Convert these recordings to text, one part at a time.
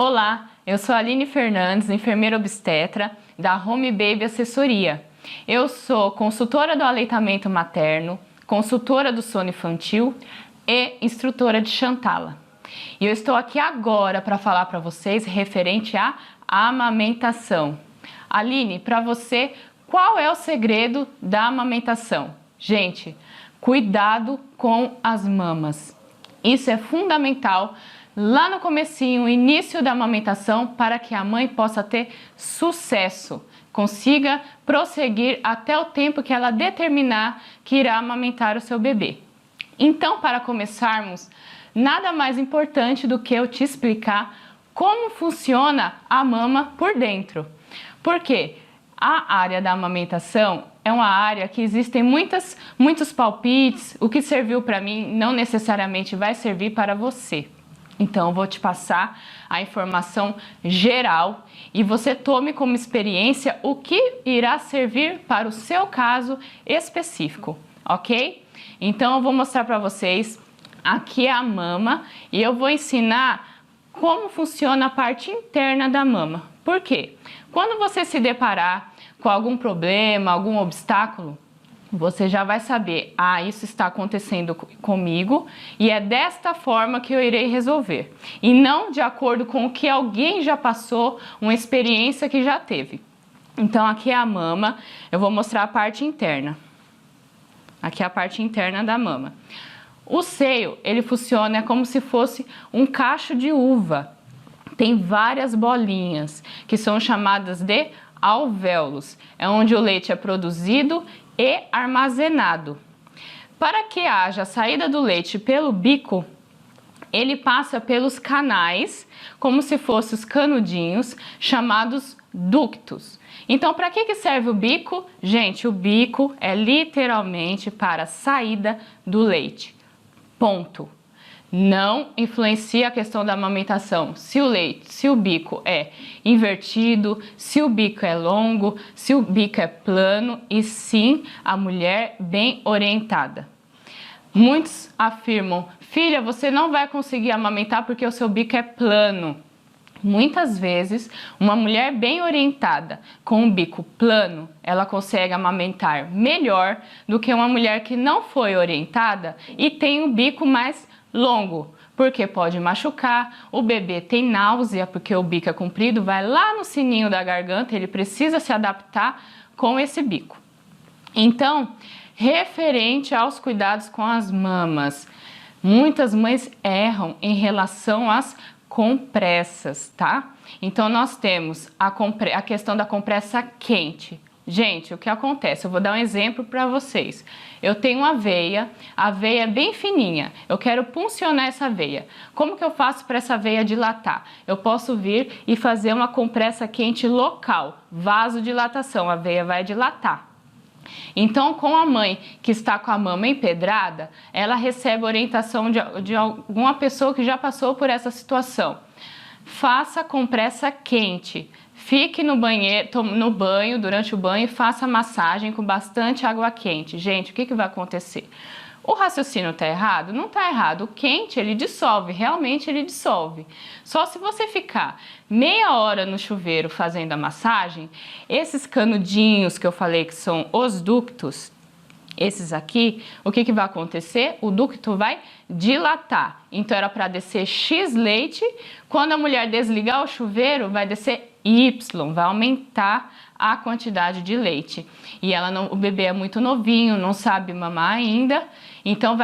Olá, eu sou a Aline Fernandes, enfermeira obstetra da Home Baby Assessoria. Eu sou consultora do aleitamento materno, consultora do sono infantil e instrutora de Chantala. E eu estou aqui agora para falar para vocês referente à amamentação. Aline, para você, qual é o segredo da amamentação? Gente, cuidado com as mamas. Isso é fundamental lá no comecinho, início da amamentação, para que a mãe possa ter sucesso, consiga prosseguir até o tempo que ela determinar que irá amamentar o seu bebê. Então, para começarmos, nada mais importante do que eu te explicar como funciona a mama por dentro. Porque a área da amamentação é uma área que existem muitos palpites. O que serviu para mim não necessariamente vai servir para você. Então, eu vou te passar a informação geral e você tome como experiência o que irá servir para o seu caso específico, ok? Então, eu vou mostrar para vocês aqui a mama e eu vou ensinar como funciona a parte interna da mama. Por quê? Quando você se deparar com algum problema, algum obstáculo, você já vai saber, isso está acontecendo comigo e é desta forma que eu irei resolver. E não de acordo com o que alguém já passou, uma experiência que já teve. Então, aqui é a mama, eu vou mostrar a parte interna. Aqui é a parte interna da mama. O seio, ele funciona como se fosse um cacho de uva. Tem várias bolinhas, que são chamadas de alvéolos. É onde o leite é produzido e armazenado. Para que haja a saída do leite pelo bico, ele passa pelos canais, como se fossem os canudinhos, chamados ductos. Então, para que serve o bico? Gente, o bico é literalmente para a saída do leite. Ponto. Não influencia a questão da amamentação. Se o bico é invertido, se o bico é longo, se o bico é plano, e sim a mulher bem orientada. Muitos afirmam, filha, você não vai conseguir amamentar porque o seu bico é plano. Muitas vezes, uma mulher bem orientada, com um bico plano, ela consegue amamentar melhor do que uma mulher que não foi orientada e tem um bico mais longo, porque pode machucar, o bebê tem náusea, porque o bico é comprido, vai lá no sininho da garganta, ele precisa se adaptar com esse bico. Então, referente aos cuidados com as mamas, muitas mães erram em relação às compressas, tá? Então, nós temos a questão da compressa quente. Gente, o que acontece? Eu vou dar um exemplo para vocês. Eu tenho uma veia, a veia é bem fininha, eu quero puncionar essa veia. Como que eu faço para essa veia dilatar? Eu posso vir e fazer uma compressa quente local, vasodilatação, a veia vai dilatar. Então, com a mãe que está com a mama empedrada, ela recebe orientação de alguma pessoa que já passou por essa situação. Faça compressa quente. Fique no banho, durante o banho, e faça massagem com bastante água quente. Gente, o que vai acontecer? O raciocínio está errado? Não está errado. O quente, ele dissolve, realmente ele dissolve. Só se você ficar meia hora no chuveiro fazendo a massagem, esses canudinhos que eu falei que são os ductos, esses aqui, o que vai acontecer? O ducto vai dilatar. Então, era para descer X leite. Quando a mulher desligar o chuveiro, vai descer Y, vai aumentar a quantidade de leite. E o bebê é muito novinho, não sabe mamar ainda. Então,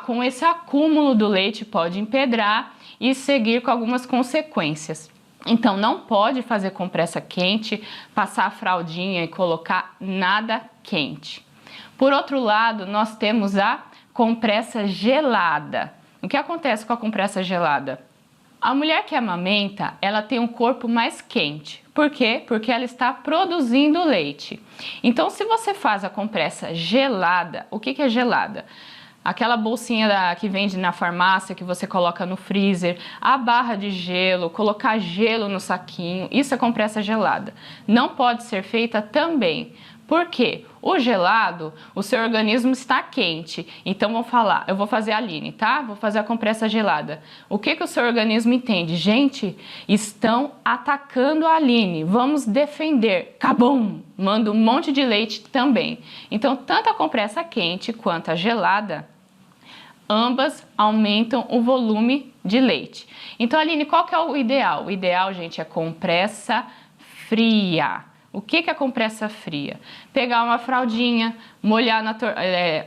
com esse acúmulo do leite, pode empedrar e seguir com algumas consequências. Então, não pode fazer compressa quente, passar a fraldinha e colocar nada quente. Por outro lado, nós temos a compressa gelada. O que acontece com a compressa gelada? A mulher que amamenta, ela tem um corpo mais quente. Por quê? Porque ela está produzindo leite. Então, se você faz a compressa gelada, o que é gelada? Aquela bolsinha que vende na farmácia, que você coloca no freezer, a barra de gelo, colocar gelo no saquinho, isso é compressa gelada. Não pode ser feita também. Por quê? O gelado, o seu organismo está quente. Então, eu vou fazer a Aline, tá? Vou fazer a compressa gelada. O que o seu organismo entende? Gente, estão atacando a Aline. Vamos defender. Cabum! Manda um monte de leite também. Então, tanto a compressa quente quanto a gelada, ambas aumentam o volume de leite. Então, Aline, qual que é o ideal? O ideal, gente, é compressa fria. O que é a compressa fria? Pegar uma fraldinha, molhar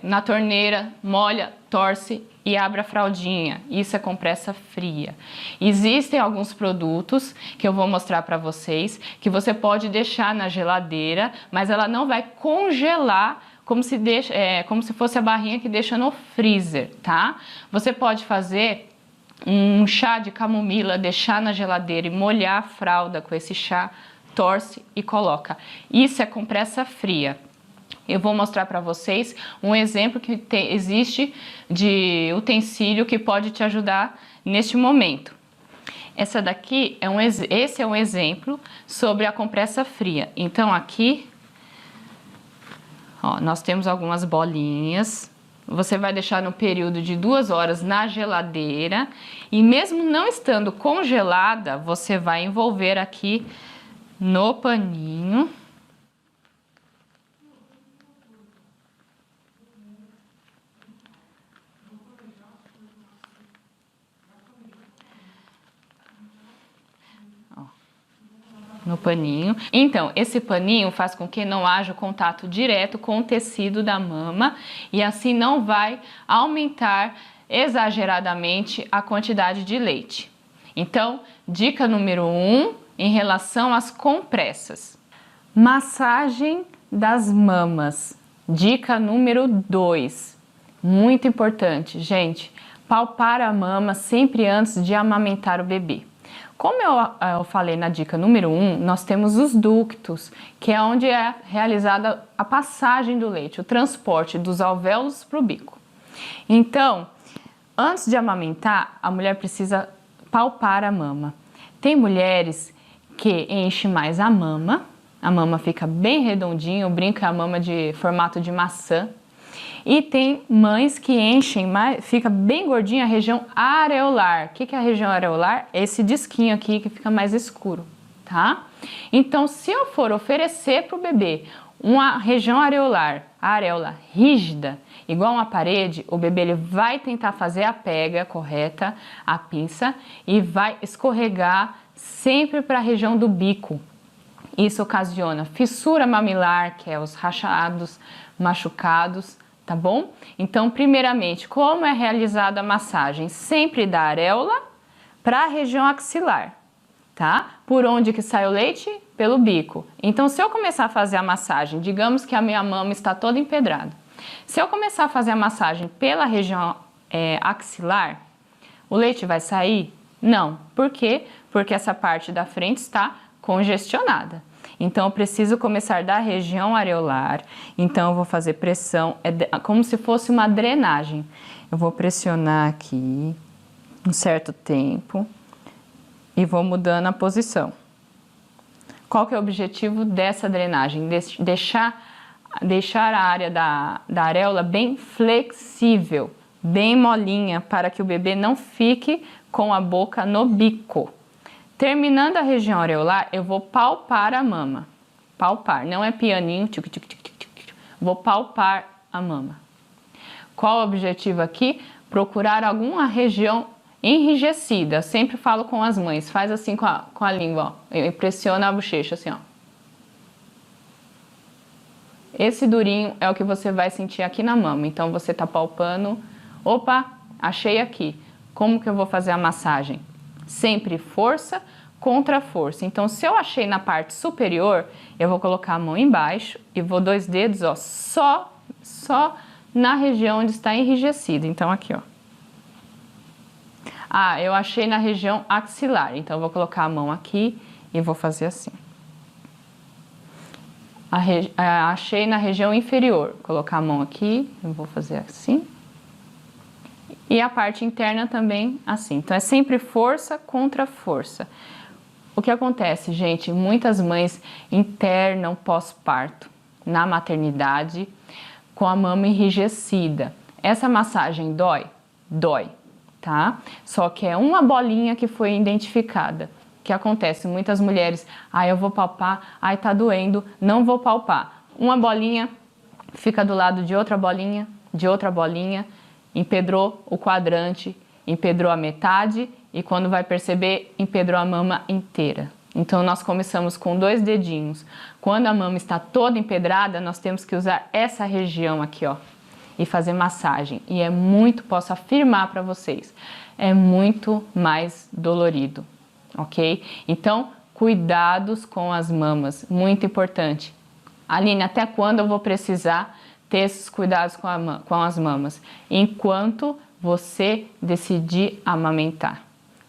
na torneira, molha, torce e abre a fraldinha. Isso é compressa fria. Existem alguns produtos que eu vou mostrar para vocês que você pode deixar na geladeira, mas ela não vai congelar como se fosse a barrinha que deixa no freezer, tá? Você pode fazer um chá de camomila, deixar na geladeira e molhar a fralda com esse chá, torce e coloca. Isso é compressa fria. Eu vou mostrar para vocês um exemplo que existe de utensílio que pode te ajudar neste momento. Esse é um exemplo sobre a compressa fria. Então aqui, ó, nós temos algumas bolinhas. Você vai deixar no período de 2 horas na geladeira e mesmo não estando congelada, você vai envolver aqui no paninho. Ó, no paninho. Então, esse paninho faz com que não haja contato direto com o tecido da mama e assim não vai aumentar exageradamente a quantidade de leite. Então, dica número 1, em relação às compressas. Massagem das mamas. Dica número 2. Muito importante, gente. Palpar a mama sempre antes de amamentar o bebê. Como eu falei na dica número 1, nós temos os ductos, que é onde é realizada a passagem do leite, o transporte dos alvéolos para o bico. Então, antes de amamentar, a mulher precisa palpar a mama. Tem mulheres que enche mais a mama fica bem redondinha, eu brinco, é a mama de formato de maçã. E tem mães que enchem mais, fica bem gordinha a região areolar. O que é a região areolar? É esse disquinho aqui que fica mais escuro, tá? Então, se eu for oferecer para o bebê uma região areolar, a areola rígida, igual uma parede, o bebê ele vai tentar fazer a pega correta, a pinça, e vai escorregar sempre para a região do bico. Isso ocasiona fissura mamilar, que é os rachados, machucados, tá bom? Então, primeiramente, como é realizada a massagem? Sempre da areola para a região axilar, tá? Por onde que sai o leite? Pelo bico. Então, se eu começar a fazer a massagem, digamos que a minha mama está toda empedrada. Se eu começar a fazer a massagem pela região axilar, o leite vai sair? Não. Por quê? Porque essa parte da frente está congestionada. Então, eu preciso começar da região areolar. Então, eu vou fazer pressão, como se fosse uma drenagem. Eu vou pressionar aqui um certo tempo e vou mudando a posição. Qual que é o objetivo dessa drenagem? Deixar a área da areola bem flexível, bem molinha, para que o bebê não fique com a boca no bico. Terminando a região areolar, eu vou palpar a mama. Palpar, não é pianinho, vou palpar a mama. Qual o objetivo aqui? Procurar alguma região enrijecida. Eu sempre falo com as mães, faz assim com a língua, ó. Eu pressiono a bochecha assim, ó. Esse durinho é o que você vai sentir aqui na mama. Então, você tá palpando. Opa, achei aqui. Como que eu vou fazer a massagem? Sempre força contra força. Então, se eu achei na parte superior, eu vou colocar a mão embaixo e vou 2 dedos, ó, só na região onde está enrijecido. Então, aqui, ó. Ah, eu achei na região axilar. Então, eu vou colocar a mão aqui e vou fazer assim. Achei na região inferior. Colocar a mão aqui, eu vou fazer assim. E a parte interna também assim. Então, é sempre força contra força. O que acontece, gente? Muitas mães internam pós-parto. na maternidade com a mama enrijecida. Essa massagem dói? Dói, tá? Só que é uma bolinha que foi identificada. O que acontece? Muitas mulheres, eu vou palpar, tá doendo, não vou palpar. Uma bolinha fica do lado de outra bolinha, empedrou o quadrante, empedrou a metade e quando vai perceber, empedrou a mama inteira. Então nós começamos com 2 dedinhos. Quando a mama está toda empedrada, nós temos que usar essa região aqui, ó, e fazer massagem. E posso afirmar para vocês, é muito mais dolorido, ok? Então, cuidados com as mamas, muito importante. Aline, até quando eu vou precisar ter esses cuidados com as mamas? Enquanto você decidir amamentar.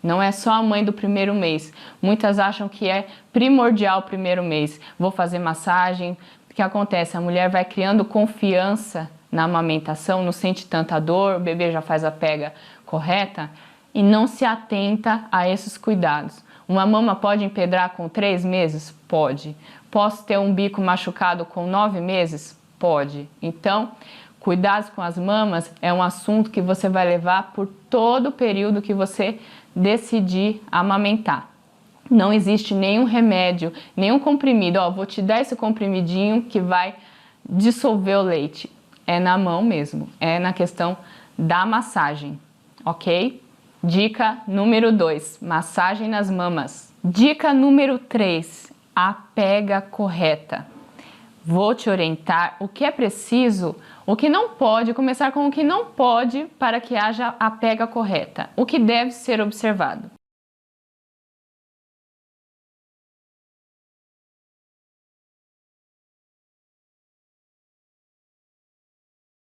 Não é só a mãe do primeiro mês. Muitas acham que é primordial o primeiro mês. Vou fazer massagem. O que acontece? A mulher vai criando confiança na amamentação, não sente tanta dor, o bebê já faz a pega correta e não se atenta a esses cuidados. Uma mama pode empedrar com 3 meses? Pode. Posso ter um bico machucado com 9 meses? Pode. Então, cuidados com as mamas é um assunto que você vai levar por todo o período que você decidir amamentar. Não existe nenhum remédio, nenhum comprimido. Vou te dar esse comprimidinho que vai dissolver o leite. É na mão mesmo, é na questão da massagem, ok? Dica número 2, massagem nas mamas. Dica número 3, a pega correta. Vou te orientar o que é preciso, o que não pode, começar com o que não pode para que haja a pega correta. O que deve ser observado.